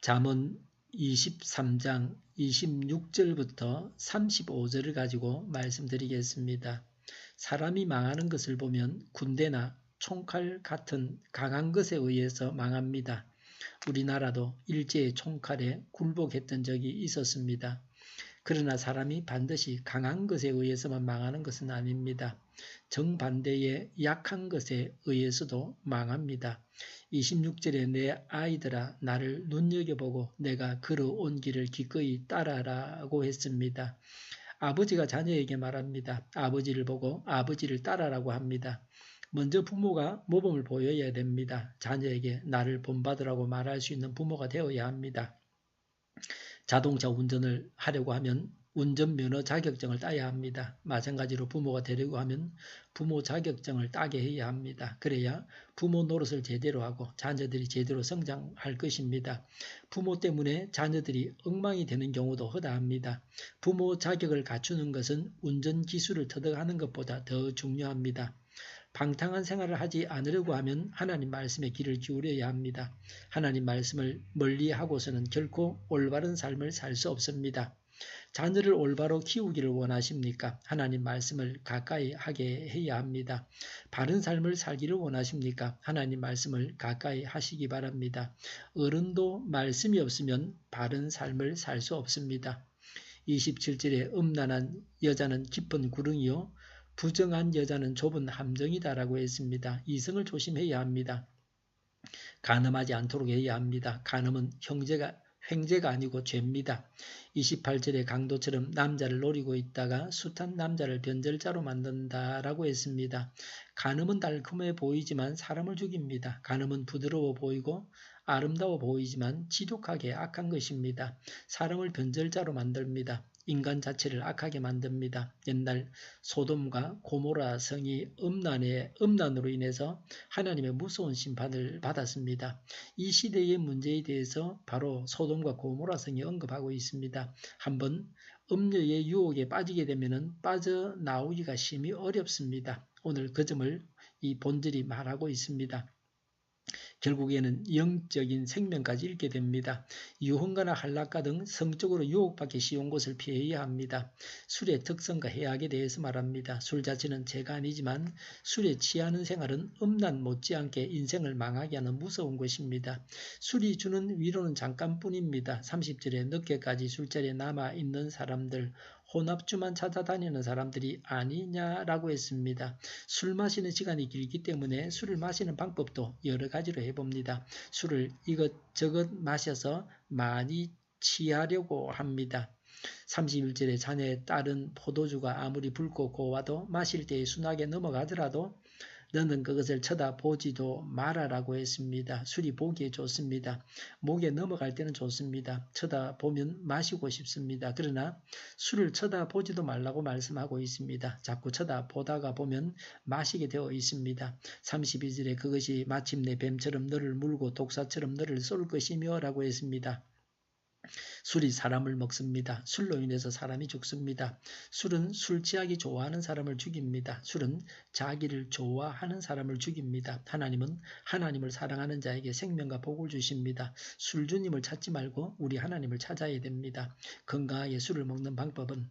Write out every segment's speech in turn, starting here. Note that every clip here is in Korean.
잠언 23장 26절부터 35절을 가지고 말씀드리겠습니다. 사람이 망하는 것을 보면 군대나 총칼 같은 강한 것에 의해서 망합니다. 우리나라도 일제의 총칼에 굴복했던 적이 있었습니다. 그러나 사람이 반드시 강한 것에 의해서만 망하는 것은 아닙니다. 정반대의 약한 것에 의해서도 망합니다. 26절에 내 아이들아 나를 눈여겨보고 내가 걸어온 길을 기꺼이 따라라고 했습니다. 아버지가 자녀에게 말합니다. 아버지를 보고 아버지를 따라라고 합니다. 먼저 부모가 모범을 보여야 됩니다. 자녀에게 나를 본받으라고 말할 수 있는 부모가 되어야 합니다. 자동차 운전을 하려고 하면 운전면허 자격증을 따야 합니다. 마찬가지로 부모가 되려고 하면 부모 자격증을 따게 해야 합니다. 그래야 부모 노릇을 제대로 하고 자녀들이 제대로 성장할 것입니다. 부모 때문에 자녀들이 엉망이 되는 경우도 허다합니다. 부모 자격을 갖추는 것은 운전 기술을 터득하는 것보다 더 중요합니다. 방탕한 생활을 하지 않으려고 하면 하나님 말씀에 귀를 기울여야 합니다. 하나님 말씀을 멀리하고서는 결코 올바른 삶을 살 수 없습니다. 자녀를 올바로 키우기를 원하십니까? 하나님 말씀을 가까이 하게 해야 합니다. 바른 삶을 살기를 원하십니까? 하나님 말씀을 가까이 하시기 바랍니다. 어른도 말씀이 없으면 바른 삶을 살 수 없습니다. 27절에 음란한 여자는 깊은 구렁이요 부정한 여자는 좁은 함정이다라고 했습니다. 이성을 조심해야 합니다. 간음하지 않도록 해야 합니다. 간음은 횡재가 아니고 죄입니다. 28절에 강도처럼 남자를 노리고 있다가 숱한 남자를 변절자로 만든다라고 했습니다. 간음은 달콤해 보이지만 사람을 죽입니다. 간음은 부드러워 보이고 아름다워 보이지만 지독하게 악한 것입니다. 사람을 변절자로 만듭니다. 인간 자체를 악하게 만듭니다. 옛날 소돔과 고모라 성이 음란으로 인해서 하나님의 무서운 심판을 받았습니다. 이 시대의 문제에 대해서 바로 소돔과 고모라 성이 언급하고 있습니다. 한번 음료의 유혹에 빠지게 되면 빠져나오기가 심히 어렵습니다. 오늘 그 점을 이 본절이 말하고 있습니다. 결국에는 영적인 생명까지 잃게 됩니다. 유흥가나 한락가 등 성적으로 유혹받기 쉬운 곳을 피해야 합니다. 술의 특성과 해악에 대해서 말합니다. 술 자체는 죄가 아니지만 술에 취하는 생활은 음란 못지않게 인생을 망하게 하는 무서운 것입니다. 술이 주는 위로는 잠깐뿐입니다. 30절에 늦게까지 술자리에 남아있는 사람들, 혼합주만 찾아다니는 사람들이 아니냐라고 했습니다. 술 마시는 시간이 길기 때문에 술을 마시는 방법도 여러 가지로 해봅니다. 술을 이것저것 마셔서 많이 취하려고 합니다. 31절에 자네의 딸은 포도주가 아무리 붉고 고와도 마실 때에 순하게 넘어가더라도 너는 그것을 쳐다보지도 말아라고 했습니다. 술이 보기에 좋습니다. 목에 넘어갈 때는 좋습니다. 쳐다보면 마시고 싶습니다. 그러나 술을 쳐다보지도 말라고 말씀하고 있습니다. 자꾸 쳐다보다가 보면 마시게 되어 있습니다. 32절에 그것이 마침내 뱀처럼 너를 물고 독사처럼 너를 쏠 것이며 라고 했습니다. 술이 사람을 먹습니다. 술로 인해서 사람이 죽습니다. 술은 술 취하기 좋아하는 사람을 죽입니다. 술은 자기를 좋아하는 사람을 죽입니다. 하나님은 하나님을 사랑하는 자에게 생명과 복을 주십니다. 술주님을 찾지 말고 우리 하나님을 찾아야 됩니다. 건강하게 술을 먹는 방법은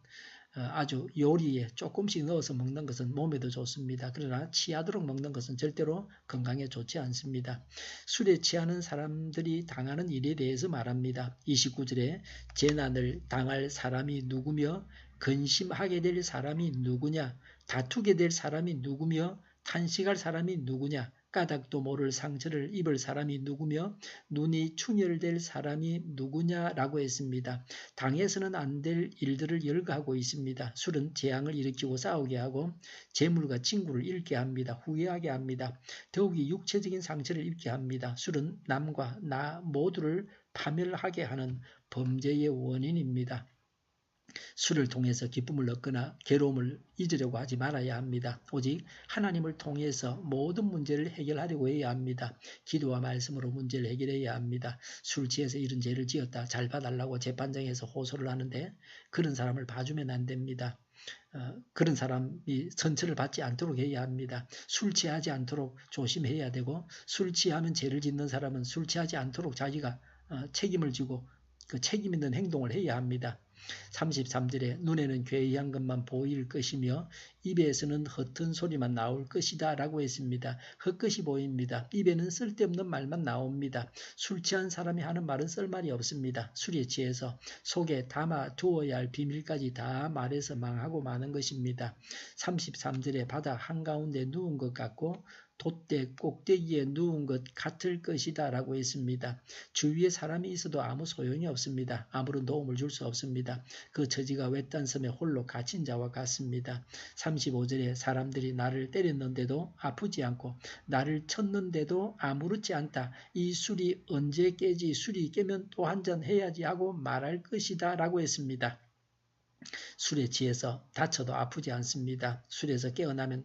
아주 요리에 조금씩 넣어서 먹는 것은 몸에도 좋습니다. 그러나 취하도록 먹는 것은 절대로 건강에 좋지 않습니다. 술에 취하는 사람들이 당하는 일에 대해서 말합니다. 29절에 재난을 당할 사람이 누구며 근심하게 될 사람이 누구냐, 다투게 될 사람이 누구며 탄식할 사람이 누구냐, 까닭도 모를 상처를 입을 사람이 누구며 눈이 충혈될 사람이 누구냐라고 했습니다. 당해서는 안 될 일들을 열거하고 있습니다. 술은 재앙을 일으키고 싸우게 하고 재물과 친구를 잃게 합니다. 후회하게 합니다. 더욱이 육체적인 상처를 입게 합니다. 술은 남과 나 모두를 파멸하게 하는 범죄의 원인입니다. 술을 통해서 기쁨을 얻거나 괴로움을 잊으려고 하지 말아야 합니다. 오직 하나님을 통해서 모든 문제를 해결하려고 해야 합니다. 기도와 말씀으로 문제를 해결해야 합니다. 술 취해서 이런 죄를 지었다 잘 봐달라고 재판장에서 호소를 하는데 그런 사람을 봐주면 안 됩니다. 그런 사람이 선처를 받지 않도록 해야 합니다. 술 취하지 않도록 조심해야 되고 술 취하면 죄를 짓는 사람은 술 취하지 않도록 자기가 책임을 지고 그 책임 있는 행동을 해야 합니다. 33절에 눈에는 괴이한 것만 보일 것이며 입에서는 헛된 소리만 나올 것이다 라고 했습니다. 헛것이 보입니다. 입에는 쓸데없는 말만 나옵니다. 술 취한 사람이 하는 말은 쓸말이 없습니다. 술에 취해서 속에 담아 두어야 할 비밀까지 다 말해서 망하고 마는 것입니다. 33절에 바다 한가운데 누운 것 같고 돛대 꼭대기에 누운 것 같을 것이다 라고 했습니다. 주위에 사람이 있어도 아무 소용이 없습니다. 아무런 도움을 줄 수 없습니다. 그 처지가 외딴 섬에 홀로 갇힌 자와 같습니다. 35절에 사람들이 나를 때렸는데도 아프지 않고 나를 쳤는데도 아무렇지 않다. 이 술이 언제 깨지? 술이 깨면 또 한 잔 해야지 하고 말할 것이다 라고 했습니다. 술에 취해서 다쳐도 아프지 않습니다. 술에서 깨어나면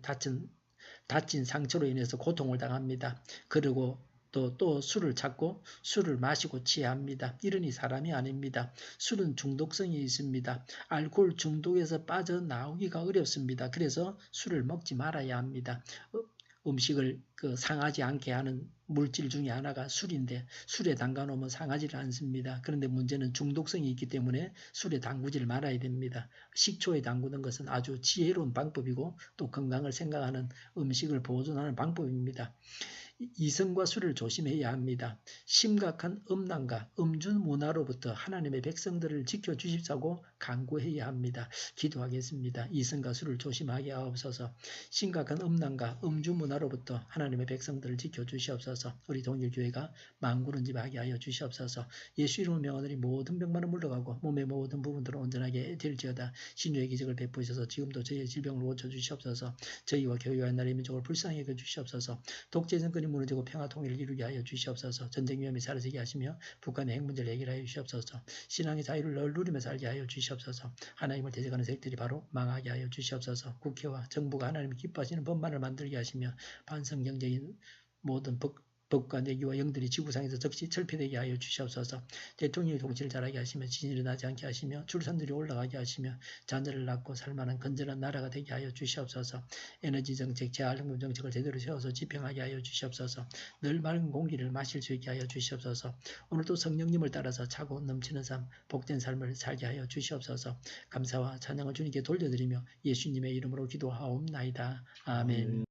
다친 상처로 인해서 고통을 당합니다. 그리고 또 술을 찾고 술을 마시고 취합니다. 이러니 사람이 아닙니다. 술은 중독성이 있습니다. 알코올 중독에서 빠져나오기가 어렵습니다. 그래서 술을 먹지 말아야 합니다. 음식을 상하지 않게 하는 물질 중에 하나가 술인데 술에 담가 놓으면 상하지를 않습니다. 그런데 문제는 중독성이 있기 때문에 술에 담그지를 말아야 됩니다. 식초에 담그는 것은 아주 지혜로운 방법이고 또 건강을 생각하는 음식을 보존하는 방법입니다. 이성과 술을 조심해야 합니다. 심각한 음란과 음주 문화로부터 하나님의 백성들을 지켜주십사고 간구해야 합니다. 기도하겠습니다. 이성과 술을 조심하게 하옵소서. 심각한 음란과 음주 문화로부터 하나님의 백성들을 지켜주시옵소서. 우리 동일교회가 망구른집하게 하여 주시옵소서. 예수 이름을 명하노니 모든 병만은 물러가고 몸의 모든 부분들은 온전하게 될지어다. 신유의 기적을 베푸셔서 지금도 저희의 질병을 고쳐주시옵소서. 저희와 교회와 나라의 민족을 불쌍히 여겨주시옵소서. 독재 정권이 무너지고 평화 통일을 이루게 하여 주시옵소서. 전쟁 위험이 사라지게 하시며 북한의 핵 문제를 해결하여 주시옵소서. 신앙의 자유를 늘 누리며 살게 하여 주시옵소서. 하나님을 대적하는 세력들이 바로 망하게 하여 주시옵소서. 국회와 정부가 하나님이 기뻐하시는 법만을 만들게 하시며 반성경제인 모든 법과 내기와 영들이 지구상에서 즉시 철폐되게 하여 주시옵소서. 대통령이 통치를 잘하게 하시며 진실이 나지 않게 하시며 출산들이 올라가게 하시며 자녀를 낳고 살만한 건전한 나라가 되게 하여 주시옵소서. 에너지 정책, 재활용금 정책을 제대로 세워서 집행하게 하여 주시옵소서. 늘 맑은 공기를 마실 수 있게 하여 주시옵소서. 오늘도 성령님을 따라서 차고 넘치는 삶, 복된 삶을 살게 하여 주시옵소서. 감사와 찬양을 주님께 돌려드리며 예수님의 이름으로 기도하옵나이다. 아멘.